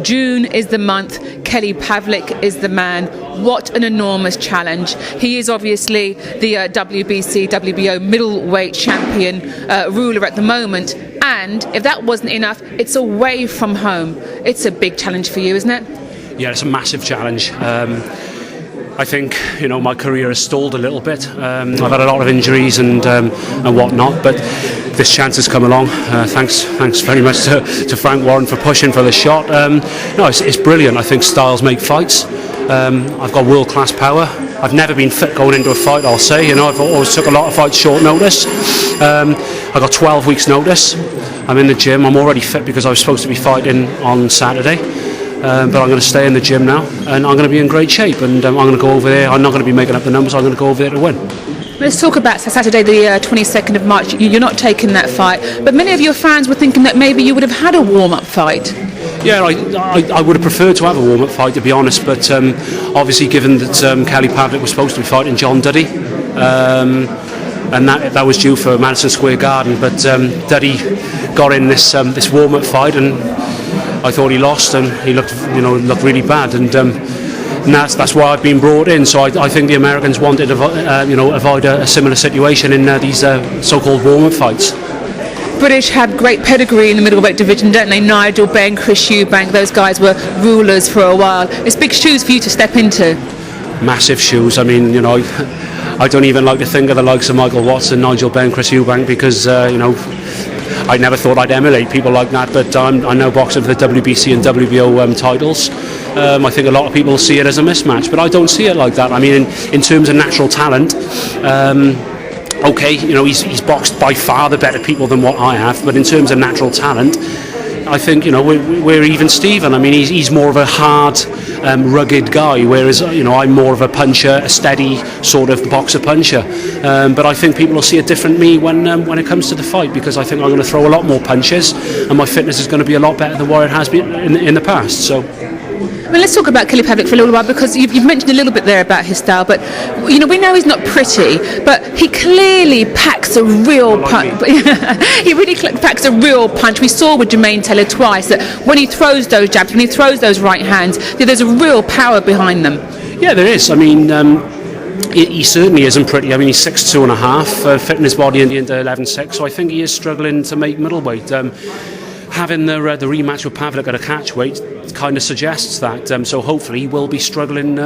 June is the month, Kelly Pavlick is the man. What an enormous challenge. He is obviously the WBC, WBO middleweight champion ruler at the moment. And if that wasn't enough, it's away from home. It's a big challenge for you, isn't it? Yeah, it's a massive challenge. I think, my career has stalled a little bit. I've had a lot of injuries and whatnot, but this chance has come along. Thanks very much to Frank Warren for pushing for the shot. It's brilliant. I think styles make fights. I've got world-class power. I've never been fit going into a fight, I'll say. I've always took a lot of fights short notice. I got 12 weeks notice. I'm in the gym. I'm already fit because I was supposed to be fighting on Saturday. But I'm going to stay in the gym now and I'm going to be in great shape, and I'm going to go over there. I'm not going to be making up the numbers. I'm going to go over there to win. Let's talk about Saturday the 22nd of March. You're not taking that fight, but many of your fans were thinking that maybe you would have had a warm-up fight. Yeah, I would have preferred to have a warm-up fight, to be honest, but obviously given that Kelly Pavlick was supposed to be fighting John Duddy, and that was due for Madison Square Garden, but Duddy got in this warm-up fight, and I thought he lost, and he looked really bad, and that's why I've been brought in. So I think the Americans wanted to avoid a similar situation in these so-called warm-up fights. British have great pedigree in the middleweight division, don't they? Nigel Benn, Chris Eubank, those guys were rulers for a while. It's big shoes for you to step into. Massive shoes. I mean, I don't even like to think of the likes of Michael Watson, Nigel Benn, Chris Eubank, because I never thought I'd emulate people like that, but I'm now boxing for the WBC and WBO titles. I think a lot of people see it as a mismatch, but I don't see it like that. I mean, in terms of natural talent, he's boxed by far the better people than what I have, but in terms of natural talent, I think we're even Steven. I mean, he's more of a hard, rugged guy, whereas I'm more of a puncher, a steady sort of boxer puncher. But I think people will see a different me when it comes to the fight, because I think I'm going to throw a lot more punches, and my fitness is going to be a lot better than what it has been in the past. So. Well, let's talk about Kelly Pavlick for a little while, because you've mentioned a little bit there about his style, but we know he's not pretty, but he clearly packs a real punch. He really packs a real punch. We saw with Jermaine Taylor twice that when he throws those jabs, when he throws those right hands, there's a real power behind them. Yeah, there is. I mean, he certainly isn't pretty. I mean, he's 6'2.5", fitting his body into 11'6", so I think he is struggling to make middleweight. Having the rematch with Pavlick at a catchweight kind of suggests that. So hopefully he will be struggling,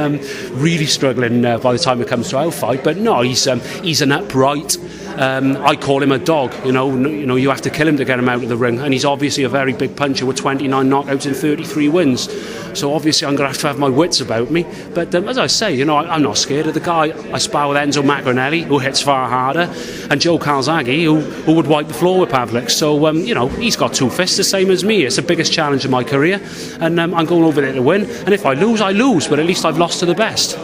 really struggling by the time it comes to our fight. But no, he's an upright. I call him a dog. You have to kill him to get him out of the ring, and he's obviously a very big puncher with 29 knockouts and 33 wins. So obviously I'm going to have my wits about me. But as I say, I'm not scared of the guy. I spar with Enzo Macronelli, who hits far harder, and Joe Calzaghe, who would wipe the floor with Pavlick. So he's got two fists, the same as me. It's the biggest challenge of my career, and I'm going over there to win. And if I lose, I lose. But at least I've lost to the best.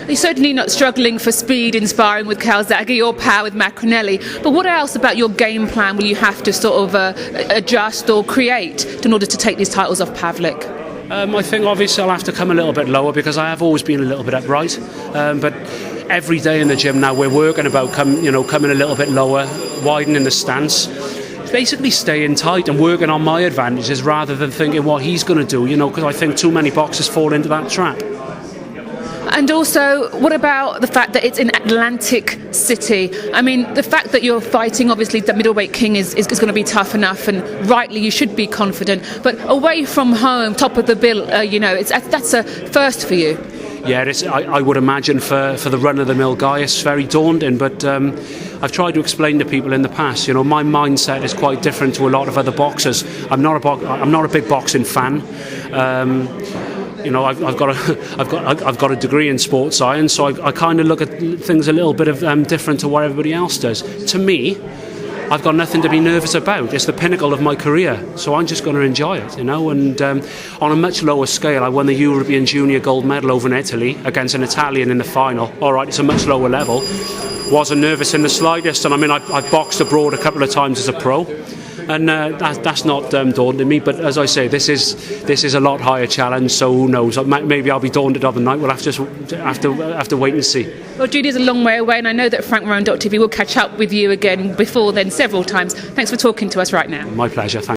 You're certainly not struggling for speed in sparring with Calzaghe or power with Macronelli. But what else about your game plan will you have to sort of adjust or create in order to take these titles off Pavlick? I think obviously I'll have to come a little bit lower, because I have always been a little bit upright. But every day in the gym now we're working about coming a little bit lower, widening the stance. Basically staying tight and working on my advantages rather than thinking what he's going to do, because I think too many boxers fall into that trap. And also, what about the fact that it's in Atlantic City? I mean, the fact that you're fighting, obviously, the middleweight king is going to be tough enough, and rightly you should be confident. But away from home, top of the bill, that's a first for you. Yeah, I would imagine for the run-of-the-mill guy, it's very daunting. But I've tried to explain to people in the past, my mindset is quite different to a lot of other boxers. I'm not a big boxing fan. I've got a degree in sports science, so I kind of look at things a little bit of different to what everybody else does. To me, I've got nothing to be nervous about. It's the pinnacle of my career, so I'm just going to enjoy it, And on a much lower scale, I won the European Junior gold medal over in Italy against an Italian in the final. All right, it's a much lower level. Wasn't nervous in the slightest, and I mean, I've boxed abroad a couple of times as a pro. And that's not daunting me, but as I say, this is a lot higher challenge. So who knows? Maybe I'll be daunted other night. We'll have to wait and see. Well, Judy's a long way away, and I know that FrankWarren.tv will catch up with you again before then several times. Thanks for talking to us right now. My pleasure. Thanks.